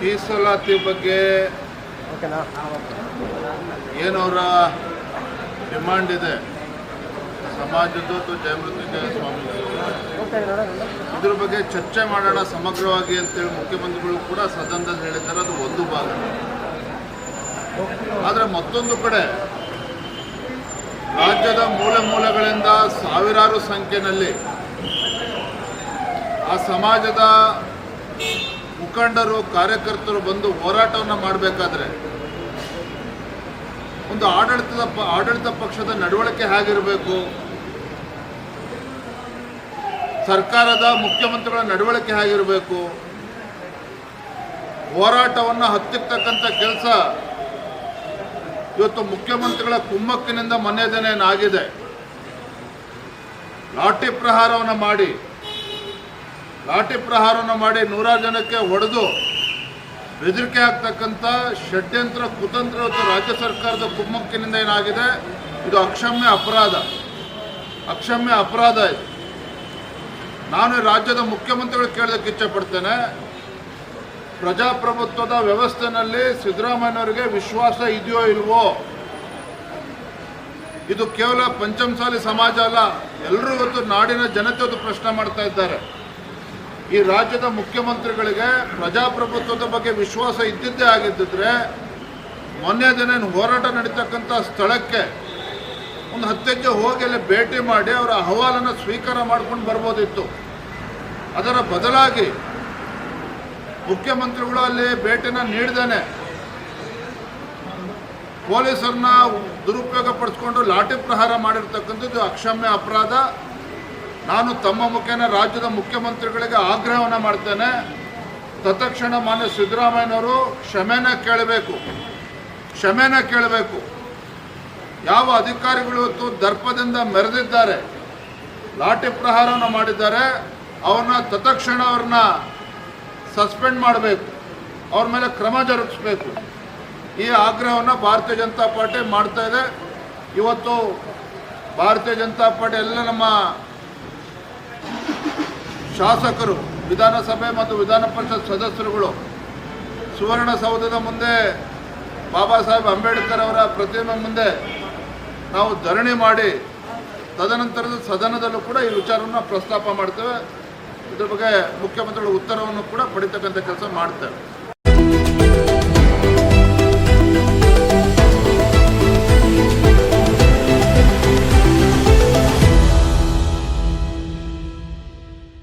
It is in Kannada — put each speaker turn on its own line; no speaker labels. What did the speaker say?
ಮೀಸಲಾತಿ ಬಗ್ಗೆ ಏನವರ ಡಿಮಾಂಡ್ ಇದೆ ಸಮಾಜದ್ದು ಅಥವಾ ಜಯಮೃತ್ಯುಂಜಯ ಸ್ವಾಮೀಜಿ ಇದ್ರ ಬಗ್ಗೆ ಚರ್ಚೆ ಮಾಡೋಣ ಸಮಗ್ರವಾಗಿ ಅಂತೇಳಿ ಮುಖ್ಯಮಂತ್ರಿಗಳು ಕೂಡ ಸದನದಲ್ಲಿ ಹೇಳಿದ್ದಾರೆ. ಅದು ಒಂದು ಭಾಗ. ಆದರೆ ಮತ್ತೊಂದು ಕಡೆ ರಾಜ್ಯದ ಮೂಲೆ ಮೂಲೆಗಳಿಂದ ಸಾವಿರಾರು ಸಂಖ್ಯೆಯಲ್ಲಿ ಆ ಸಮಾಜದ ಮುಖಂಡರು ಕಾರ್ಯಕರ್ತರು ಬಂದು ಹೋರಾಟವನ್ನು ಮಾಡಬೇಕಾದ್ರೆ ಒಂದು ಆಡಳಿತ ಪಕ್ಷದ ನಡವಳಿಕೆ ಹೇಗಿರಬೇಕು, ಸರ್ಕಾರದ ಮುಖ್ಯಮಂತ್ರಿಗಳ ನಡವಳಿಕೆ ಹೇಗಿರಬೇಕು, ಹೋರಾಟವನ್ನು ಹತ್ತಿರ್ತಕ್ಕಂಥ ಕೆಲಸ ಇವತ್ತು ಮುಖ್ಯಮಂತ್ರಿಗಳ ಕುಮ್ಮಕ್ಕಿನಿಂದ ಮನ್ಯದೇನೇನಾಗಿದೆ. ಲಾಠಿ ಪ್ರಹಾರವನ್ನು ಮಾಡಿ ನೂರಾರು ಜನಕ್ಕೆ ಹೊಡೆದು ಬೆದರಿಕೆ ಆಗ್ತಕ್ಕಂಥ ಷಡ್ಯಂತ್ರ ಕುತಂತ್ರ ಇವತ್ತು ರಾಜ್ಯ ಸರ್ಕಾರದ ಕುಮ್ಮಕ್ಕಿನಿಂದ ಏನಾಗಿದೆ, ಇದು ಅಕ್ಷಮ್ಯ ಅಪರಾಧ ಇದು. ನಾನು ರಾಜ್ಯದ ಮುಖ್ಯಮಂತ್ರಿಗಳು ಕೇಳೋದಕ್ಕೆ ಇಚ್ಛೆಪಡ್ತೇನೆ, ಪ್ರಜಾಪ್ರಭುತ್ವದ ವ್ಯವಸ್ಥೆಯಲ್ಲಿ ಸಿದ್ದರಾಮಯ್ಯನವರಿಗೆ ವಿಶ್ವಾಸ ಇದೆಯೋ ಇಲ್ವೋ? ಇದು ಕೇವಲ ಪಂಚಮಸಾಲಿ ಸಮಾಜ ಅಲ್ಲ, ಎಲ್ಲರೂ ಇವತ್ತು ನಾಡಿನ ಜನತೆ ಪ್ರಶ್ನೆ ಮಾಡ್ತಾ ಇದ್ದಾರೆ. ಈ ರಾಜ್ಯದ ಮುಖ್ಯಮಂತ್ರಿಗಳಿಗೆ ಪ್ರಜಾಪ್ರಭುತ್ವದ ಬಗ್ಗೆ ವಿಶ್ವಾಸ ಇದ್ದಿದ್ದೇ ಆಗಿದ್ದರೆ ಮೊನ್ನೆ ದಿನ ಹೋರಾಟ ನಡೀತಕ್ಕಂಥ ಸ್ಥಳಕ್ಕೆ ಒಂದು 10 ಹೆಜ್ಜೆ ಹೋಗಿ ಅಲ್ಲಿ ಭೇಟಿ ಮಾಡಿ ಅವರ ಅಹವಾಲನ್ನು ಸ್ವೀಕಾರ ಮಾಡ್ಕೊಂಡು ಬರ್ಬೋದಿತ್ತು. ಅದರ ಬದಲಾಗಿ ಮುಖ್ಯಮಂತ್ರಿಗಳು ಅಲ್ಲಿ ಭೇಟಿನ ನೀಡ್ದೇನೆ ಪೊಲೀಸರನ್ನ ದುರುಪಯೋಗ ಪಡಿಸ್ಕೊಂಡು ಲಾಠಿ ಪ್ರಹಾರ ಮಾಡಿರ್ತಕ್ಕಂಥದ್ದು ಅಕ್ಷಮ್ಯ ಅಪರಾಧ. ನಾನು ತಮ್ಮ ಮುಖೇನ ರಾಜ್ಯದ ಮುಖ್ಯಮಂತ್ರಿಗಳಿಗೆ ಆಗ್ರಹವನ್ನು ಮಾಡ್ತೇನೆ, ತತ್ಕ್ಷಣ ಮಾನ್ಯ ಸಿದ್ದರಾಮಯ್ಯನವರು ಕ್ಷಮೆನ ಕೇಳಬೇಕು. ಯಾವ ಅಧಿಕಾರಿಗಳು ಇವತ್ತು ದರ್ಪದಿಂದ ಮೆರೆದಿದ್ದಾರೆ, ಲಾಠಿ ಪ್ರಹಾರವನ್ನು ಮಾಡಿದ್ದಾರೆ, ಅವ್ರನ್ನ ಸಸ್ಪೆಂಡ್ ಮಾಡಬೇಕು, ಅವ್ರ ಮೇಲೆ ಕ್ರಮ ಜರುಗಿಸಬೇಕು. ಈ ಆಗ್ರಹವನ್ನು ಭಾರತೀಯ ಜನತಾ ಪಾರ್ಟಿ ಮಾಡ್ತಾ ಇದೆ. ಇವತ್ತು ಭಾರತೀಯ ಜನತಾ ಪಾರ್ಟಿ ಎಲ್ಲ ನಮ್ಮ ಶಾಸಕರು, ವಿಧಾನಸಭೆ ಮತ್ತು ವಿಧಾನ ಪರಿಷತ್ ಸದಸ್ಯರುಗಳು ಸುವರ್ಣಸೌಧದ ಮುಂದೆ ಬಾಬಾ ಸಾಹೇಬ್ ಅಂಬೇಡ್ಕರ್ ಅವರ ಪ್ರತಿಮೆ ಮುಂದೆ ನಾವು ಧರಣಿ ಮಾಡಿ ತದನಂತರದ ಸದನದಲ್ಲೂ ಕೂಡ ಈ ವಿಚಾರವನ್ನು ಪ್ರಸ್ತಾಪ ಮಾಡ್ತೇವೆ. ಇದ್ರ ಬಗ್ಗೆ ಮುಖ್ಯಮಂತ್ರಿಗಳ ಉತ್ತರವನ್ನು ಕೂಡ ಪಡಿತಕ್ಕಂಥ ಕೆಲಸ ಮಾಡ್ತೇವೆ.